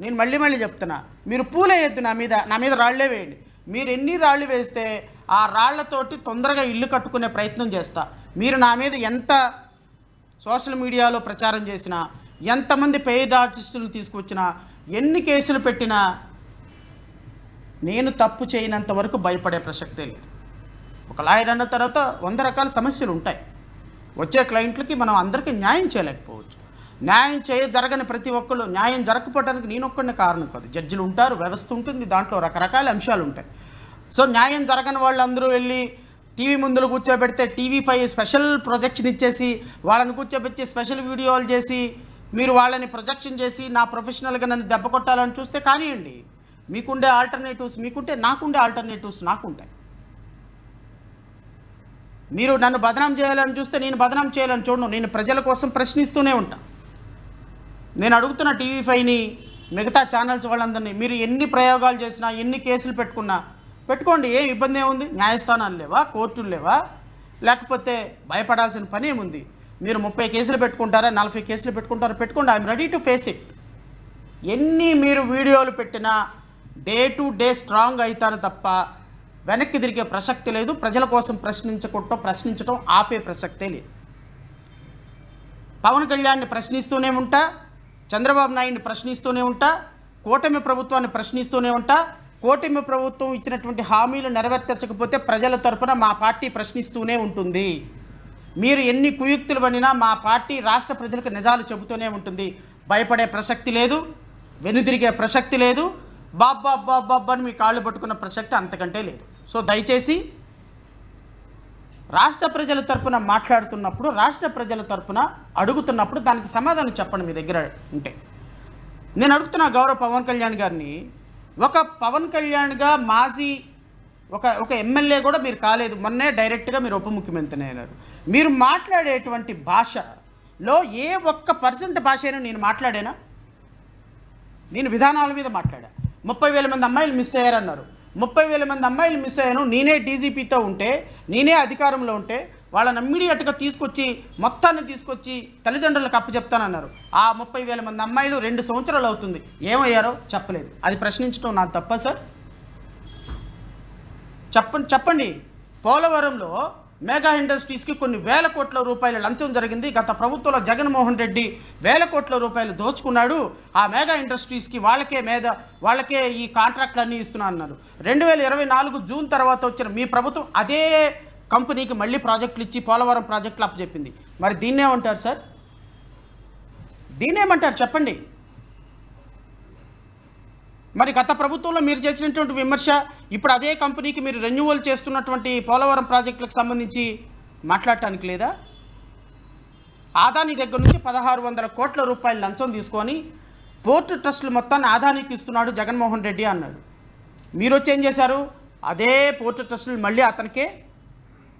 నేను మళ్ళీ చెప్తున్నా, మీరు పూలేయద్దు నా మీద రాళ్లే వేయండి. మీరు ఎన్ని రాళ్ళు వేస్తే ఆ రాళ్లతోటి తొందరగా ఇల్లు కట్టుకునే ప్రయత్నం చేస్తా. మీరు నా మీద ఎంత సోషల్ మీడియాలో ప్రచారం చేసినా, ఎంతమంది పెయిడ్ ఆర్టిస్టులను తీసుకొచ్చినా, ఎన్ని కేసులు పెట్టినా నేను తప్పు చేయనంత వరకు భయపడే ప్రసక్తే లేదు. ఒక లాయర్ అన్న తర్వాత 100 రకాల సమస్యలు ఉంటాయి. వచ్చే క్లయింట్లకి మనం అందరికీ న్యాయం చేయలేకపోవచ్చు. న్యాయం జరగని ప్రతి ఒక్కళ్ళు, న్యాయం జరగకపోవడానికి నేను ఒక్కడినే కారణం కాదు. జడ్జిలు ఉంటారు, వ్యవస్థ ఉంటుంది, దాంట్లో రకరకాల అంశాలు ఉంటాయి. సో న్యాయం జరగని వాళ్ళందరూ వెళ్ళి టీవీ ముందులు కూర్చోబెడితే TV5 స్పెషల్ ప్రొజెక్షన్ ఇచ్చేసి వాళ్ళని కూర్చోబెట్టి స్పెషల్ వీడియోలు చేసి మీరు వాళ్ళని ప్రొజెక్షన్ చేసి నా ప్రొఫెషనల్గా నన్ను దెబ్బ కొట్టాలని చూస్తే కానివ్వండి. మీకుండే ఆల్టర్నేటివ్స్ మీకుంటే, నాకుండే ఆల్టర్నేటివ్స్ నాకుంటాయి. మీరు నన్ను బదనాం చేయాలని చూస్తే నేను బదనాం చేయాలని చూడను. నేను ప్రజల కోసం ప్రశ్నిస్తూనే ఉంటాను. నేను అడుగుతున్న TV5ని, మిగతా ఛానల్స్ వాళ్ళందరినీ, మీరు ఎన్ని ప్రయోగాలు చేసినా, ఎన్ని కేసులు పెట్టుకున్నా పెట్టుకోండి, ఏం ఇబ్బంది ఏముంది? న్యాయస్థానాలు లేవా? కోర్టులు లేవా? లేకపోతే భయపడాల్సిన పని ఏముంది? మీరు 30 కేసులు పెట్టుకుంటారా, 40 కేసులు పెట్టుకుంటారా? పెట్టుకోండి. I'm ready to face it. ఎన్ని మీరు వీడియోలు పెట్టినా డే టు డే స్ట్రాంగ్ అవుతాను తప్ప వెనక్కి తిరిగే ప్రసక్తి లేదు. ప్రజల కోసం ప్రశ్నించటం ఆపే ప్రసక్తే లేదు. పవన్ కళ్యాణ్ని ప్రశ్నిస్తూనే ఉంటా, చంద్రబాబు నాయుడిని ప్రశ్నిస్తూనే ఉంటా, కూటమి ప్రభుత్వాన్ని ప్రశ్నిస్తూనే ఉంటా. కూటమి ప్రభుత్వం ఇచ్చినటువంటి హామీలు నెరవేర్చకపోతే ప్రజల తరపున మా పార్టీ ప్రశ్నిస్తూనే ఉంటుంది. మీరు ఎన్ని కుయుక్తులు పడినా మా పార్టీ రాష్ట్ర ప్రజలకు నిజాలు చెబుతూనే ఉంటుంది. భయపడే ప్రసక్తి లేదు, వెనుదిరిగే ప్రసక్తి లేదు, బాబ్బాని మీ కాళ్ళు పట్టుకున్న ప్రసక్తి అంతకంటే లేదు. సో దయచేసి రాష్ట్ర ప్రజల తరపున మాట్లాడుతున్నప్పుడు, రాష్ట్ర ప్రజల తరపున అడుగుతున్నప్పుడు దానికి సమాధానం చెప్పండి మీ దగ్గర ఉంటే. నేను అడుగుతున్నా గౌరవ పవన్ కళ్యాణ్ గారిని, ఒక పవన్ కళ్యాణ్గా మాజీ ఒక ఎమ్మెల్యే కూడా మీరు కాలేదు. మొన్నే డైరెక్ట్గా మీరు ఉప ముఖ్యమంత్రి అయినారు. మీరు మాట్లాడేటువంటి భాషలో ఏ ఒక్క % భాష అయినా నేను మాట్లాడానా? నేను విధానాల మీద మాట్లాడా. 30,000 మంది అమ్మాయిలు మిస్ అయ్యారన్నారు. 30,000 మంది అమ్మాయిలు మిస్ అయ్యాను. నేనే డీజీపీతో ఉంటే, నేనే అధికారంలో ఉంటే వాళ్ళని ఇమ్మీడియట్గా మొత్తాన్ని తీసుకొచ్చి తల్లిదండ్రులకు అప్పచెప్తానన్నారు. ఆ 30,000 మంది అమ్మాయిలు 2 సంవత్సరాలు అవుతుంది, ఏమయ్యారో చెప్పలేదు. అది ప్రశ్నించడం నా తప్ప సార్? చెప్పండి. పోలవరంలో మెగా ఇండస్ట్రీస్కి కొన్ని వేల కోట్ల రూపాయల లంచం జరిగింది. గత ప్రభుత్వంలో జగన్మోహన్ రెడ్డి వేల కోట్ల రూపాయలు దోచుకున్నాడు. ఆ మెగా ఇండస్ట్రీస్కి వాళ్ళకే ఈ కాంట్రాక్ట్లన్నీ ఇస్తున్నా అన్నారు. 2024 జూన్ తర్వాత వచ్చిన మీ ప్రభుత్వం అదే కంపెనీకి మళ్ళీ ప్రాజెక్టులు ఇచ్చి పోలవరం ప్రాజెక్టులు అప్పచెప్పింది. మరి దీన్నేమంటారు సార్? దీన్నేమంటారు చెప్పండి. మరి గత ప్రభుత్వంలో మీరు చేసినటువంటి విమర్శ ఇప్పుడు అదే కంపెనీకి మీరు రెన్యువల్ చేస్తున్నటువంటి పోలవరం ప్రాజెక్టులకు సంబంధించి మాట్లాడటానికి లేదా? ఆదాని దగ్గర నుంచి 1,600 కోట్ల రూపాయలు లంచం తీసుకొని పోర్టు ట్రస్టులు మొత్తాన్ని ఆదానికి ఇస్తున్నాడు జగన్మోహన్ రెడ్డి అన్నాడు. మీరు వచ్చి ఏం చేశారు? అదే పోర్టు ట్రస్టులు మళ్ళీ అతనికే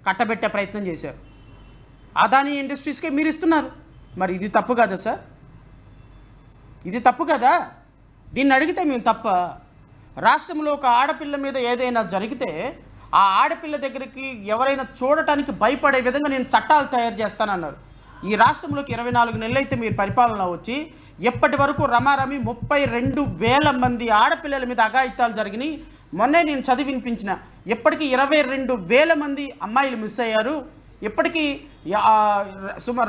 కట్టబెట్టే ప్రయత్నం చేశారు. ఆదాని ఇండస్ట్రీస్కే మీరు ఇస్తున్నారు. మరి ఇది తప్పు కదా సార్? ఇది తప్పు కదా? దీన్ని అడిగితే మేము తప్ప? రాష్ట్రంలో ఒక ఆడపిల్ల మీద ఏదైనా జరిగితే ఆ ఆడపిల్ల దగ్గరికి ఎవరైనా చూడటానికి భయపడే విధంగా నేను చట్టాలు తయారు చేస్తానన్నారు. ఈ రాష్ట్రంలోకి 24 నెలలు అయితే మీరు పరిపాలన వచ్చి ఎప్పటి వరకు రమారమి 32,000 మంది ఆడపిల్లల మీద అఘాయిత్యాలు జరిగినాయి. మొన్నే నేను చదివి వినిపించిన, ఇప్పటికీ 22,000 మంది అమ్మాయిలు మిస్ అయ్యారు. ఇప్పటికీ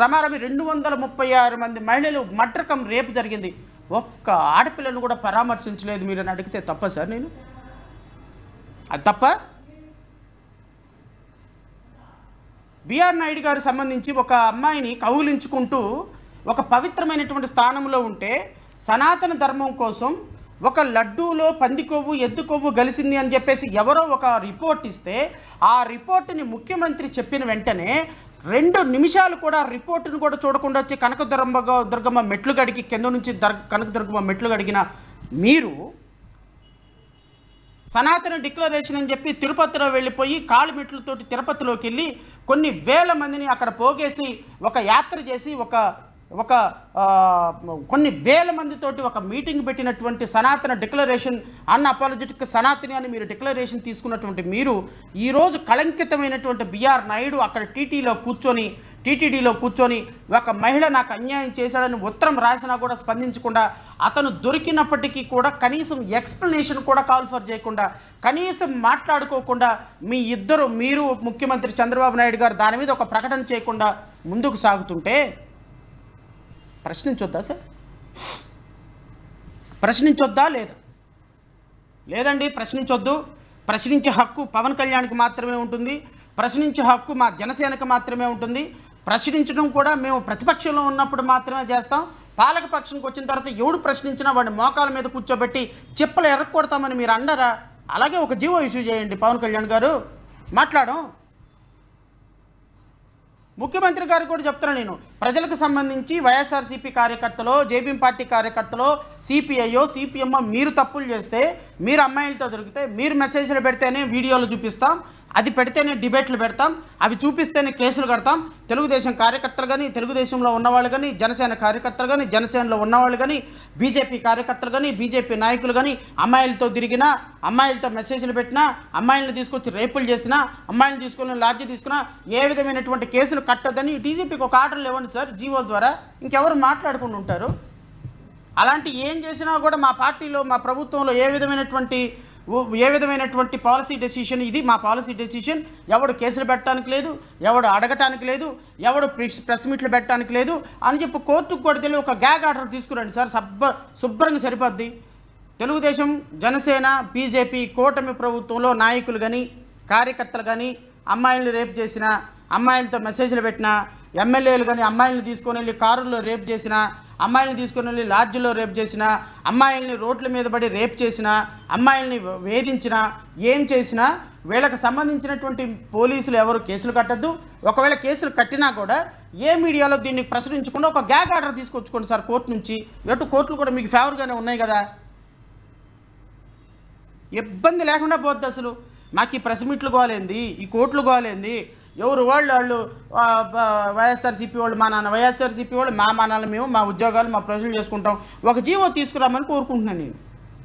రమారమి 236 మంది మహిళలు మర్డర్ రేపు జరిగింది. ఒక్క ఆడపిల్లను కూడా పరామర్శించలేదు మీరు అని అడిగితే తప్ప సార్? నేను అది తప్ప? బిఆర్ నాయుడు గారు సంబంధించి ఒక అమ్మాయిని కౌగిలించుకుంటూ ఒక పవిత్రమైనటువంటి స్థానంలో ఉంటే సనాతన ధర్మం కోసం ఒక లడ్డూలో పంది కొవ్వు ఎద్దు కొవ్వు కలిసింది అని చెప్పేసి ఎవరో ఒక రిపోర్ట్ ఇస్తే ఆ రిపోర్ట్ని ముఖ్యమంత్రి చెప్పిన వెంటనే 2 నిమిషాలు కూడా రిపోర్టును కూడా చూడకుండా వచ్చి కనకదుర్గమ్మ మెట్లు గడిగి కింద నుంచి కనకదుర్గమ్మ మెట్లు గడిగిన మీరు సనాతన డిక్లరేషన్ అని చెప్పి తిరుపతిలో వెళ్ళిపోయి కాలిమెట్లతోటి తిరుపతిలోకి వెళ్ళి కొన్ని వేల మందిని అక్కడ పోగేసి ఒక యాత్ర చేసి కొన్ని వేల మందితోటి ఒక మీటింగ్ పెట్టినటువంటి సనాతన డిక్లరేషన్ అన్అపాలజెటిక్ సనాతని అని మీరు డిక్లరేషన్ తీసుకున్నటువంటి మీరు ఈరోజు కళంకితమైనటువంటి బిఆర్ నాయుడు అక్కడ టీటీలో కూర్చొని టీటీడీలో కూర్చొని ఒక మహిళ నాకు అన్యాయం చేశాడని ఉత్తరం రాసినా కూడా స్పందించకుండా, అతను దొరికినప్పటికీ కూడా కనీసం ఎక్స్ప్లెనేషన్ కూడా కాల్ ఫర్ చేయకుండా, కనీసం మాట్లాడుకోకుండా, మీరు ముఖ్యమంత్రి చంద్రబాబు నాయుడు గారు దాని మీద ఒక ప్రకటన చేయకుండా ముందుకు సాగుతుంటే ప్రశ్నించొద్దా సార్? ప్రశ్నించొద్దా? లేదండి, ప్రశ్నించొద్దు. ప్రశ్నించే హక్కు పవన్ కళ్యాణ్కి మాత్రమే ఉంటుంది. ప్రశ్నించే హక్కు మా జనసేనకు మాత్రమే ఉంటుంది. ప్రశ్నించడం కూడా మేము ప్రతిపక్షంలో ఉన్నప్పుడు మాత్రమే చేస్తాం. పాలకపక్షంకి వచ్చిన తర్వాత ఎవడు ప్రశ్నించినా వాడిని మోకాల మీద కూర్చోబెట్టి చిప్పలు ఎరక్కొడతామని మీరు అన్నారా? అలాగే ఒక జీవో ఇష్యూ చేయండి పవన్ కళ్యాణ్ గారు, మాట్లాడం. ముఖ్యమంత్రి గారు కూడా చెప్తున్నాను నేను, ప్రజలకు సంబంధించి వైఎస్ఆర్సీపీ కార్యకర్తలో, జేబీఎం పార్టీ కార్యకర్తలో, సిపిఐయో సిపిఎంఓ మీరు తప్పులు చేస్తే, మీరు అమ్మాయిలతో దొరికితే, మీరు మెసేజ్లు పెడితేనే వీడియోలు చూపిస్తాం, అది పెడితేనే డిబేట్లు పెడతాం, అవి చూపిస్తేనే కేసులు కడతాం. తెలుగుదేశం కార్యకర్తలు కానీ, తెలుగుదేశంలో ఉన్నవాళ్ళు కానీ, జనసేన కార్యకర్తలు కానీ, జనసేనలో ఉన్నవాళ్ళు కానీ, బీజేపీ కార్యకర్తలు కానీ, బీజేపీ నాయకులు కానీ అమ్మాయిలతో తిరిగినా, అమ్మాయిలతో మెసేజ్లు పెట్టినా, అమ్మాయిలను తీసుకొచ్చి రేపులు చేసినా, అమ్మాయిలను తీసుకొని లాడ్జి తీసుకున్నా ఏ విధమైనటువంటి కేసులు కట్టొద్దని డీజీపీకి ఒక ఆర్డర్లు ఇవ్వండి సార్ జీవో ద్వారా. ఇంకెవరు మాట్లాడుకుంటూ ఉంటారు? అలాంటి ఏం చేసినా కూడా మా పార్టీలో, మా ప్రభుత్వంలో ఏ విధమైనటువంటి పాలసీ డెసిషన్, ఇది మా పాలసీ డెసిషన్. ఎవడు కేసులు పెట్టడానికి లేదు, ఎవడు అడగటానికి లేదు, ఎవడు ప్రెస్ మీట్లు పెట్టడానికి లేదు అని చెప్పి కోర్టుకు కూడా తెలియ ఒక గ్యాగ్ ఆర్డర్ తీసుకురండి సార్, శుభ్రంగా సరిపోద్ది. తెలుగుదేశం, జనసేన, బీజేపీ కూటమి ప్రభుత్వంలో నాయకులు కానీ, కార్యకర్తలు కానీ అమ్మాయిలను రేపు చేసిన, అమ్మాయిలతో మెసేజ్లు పెట్టిన, ఎమ్మెల్యేలు కానీ అమ్మాయిలను తీసుకొని వెళ్ళి కారుల్లో రేపు చేసిన, అమ్మాయిలను తీసుకొని వెళ్ళి లాడ్జ్లో రేప్ చేసిన, అమ్మాయిల్ని రోడ్ల మీద పడి రేప్ చేసిన, అమ్మాయిల్ని వేధించిన, ఏం చేసినా వీళ్ళకి సంబంధించినటువంటి పోలీసులు ఎవరు కేసులు కట్టద్దు. ఒకవేళ కేసులు కట్టినా కూడా ఏ మీడియాలో దీన్ని ప్రచురించకుండా ఒక గ్యాగ్ ఆర్డర్ తీసుకొచ్చుకోండి సార్ కోర్టు నుంచి. కోర్టులు కూడా మీకు ఫేవర్గానే ఉన్నాయి కదా, ఇబ్బంది లేకుండా పోద్ది. అసలు మాకు ఈ ప్రెస్ మీట్లు కావాలేంది, ఈ కోర్టులు కావాలేంది? ఎవరు వాళ్ళు వైఎస్ఆర్సీపీ వాళ్ళు మా నాన్న, వైఎస్ఆర్సీపీ వాళ్ళు మా నాన్నలు, మేము మా ఉద్యోగాలు మా ప్రశ్నలు చేసుకుంటాం. ఒక జీవో తీసుకురామని కోరుకుంటున్నాను నేను.